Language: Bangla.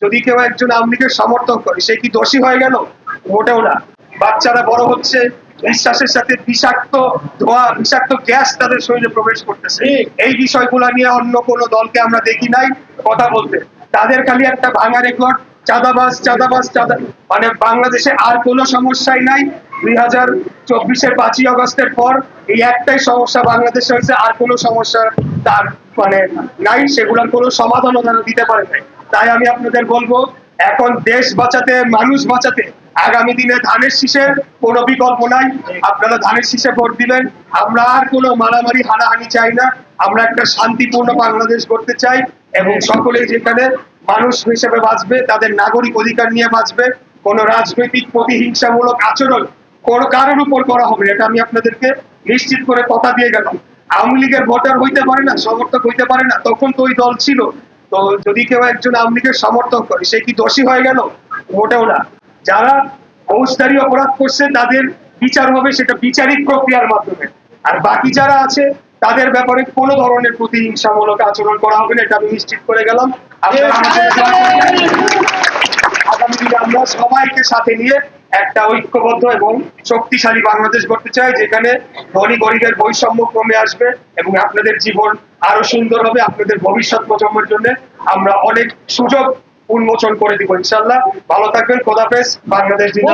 যদি কেউ একজন আওয়ামী লীগের সমর্থন করে সে কি দোষী হয়ে গেল? মোটেও না। বাচ্চারা বড় হচ্ছে, নিঃশ্বাসের সাথে বিষাক্ত ধোঁয়া, বিষাক্ত গ্যাস তাদের শরীরে প্রবেশ করতেছে। এই বিষয়গুলো নিয়ে অন্য কোনো দলকে আমরা দেখি নাই কথা বলতে। তাদের খালি একটা ভাঙা রেকর্ড, চাঁদাবাজ চাঁদাবাজ চাঁদা, মানে বাংলাদেশে আর কোনো সমস্যাই নাই। 2024-এর 5ই আগস্টের পর এই একটাই সমস্যা বাংলাদেশে হয়েছে, আর কোনো সমস্যা তার মানে নাই, সেগুলোর কোনো সমাধানও তারা দিতে পারে নাই। তাই আমি আপনাদের বলবো, এখন দেশ বাঁচাতে, মানুষ বাঁচাতে আগামী দিনে ধানের শীষের কোনো বিকল্প নাই। আপনারা ধানের শীষে ভোট দিবেন। আমরা আর কোনো মারামারি হানাহানি চাই না। আমরা একটা শান্তিপূর্ণ বাংলাদেশ করতে চাই, এবং সকলেই যেখানে মানুষ হিসেবে বাঁচবে, তাদের নাগরিক অধিকার নিয়ে বাঁচবে। কোনো রাজনৈতিক প্রতিহিংসামূলক আচরণ কোনো কারোর উপর করা হবে, এটা আমি আপনাদেরকে নিশ্চিত করে কথা দিয়ে গেলাম। আওয়ামী লীগের ভোটার হইতে পারে না, সমর্থক হইতে পারে না, তখন তো ওই দল ছিল। তো যদি কেউ একজন আওয়ামী লীগের সমর্থন করে সে কি দোষী হয়ে গেল? মোটেও না। যারা ফৌজদারি অপরাধ করছে তাদের বিচার হবে, সেটা বিচারিক প্রক্রিয়ার মাধ্যমে। আর বাকি যারা আছে তাদের ব্যাপারে কোনো ধরনের প্রতিহিংসামূলক আচরণ করা হবে না, এটা আমি নিশ্চিত করে গেলাম। আপনারা আগামী দিনে আমরা সবাইকে সাথে নিয়ে একটা ঐক্যবদ্ধ এবং শক্তিশালী বাংলাদেশ গড়তে চাই, যেখানে ধনী গরিবের বৈষম্য কমে আসবে এবং আপনাদের জীবন আরো সুন্দর হবে। আপনাদের ভবিষ্যৎ প্রজন্মের জন্য আমরা অনেক সুযোগ উন্মোচন করে দিব ইনশাআল্লাহ। ভালো থাকবেন। খোদাফেজ। বাংলাদেশ।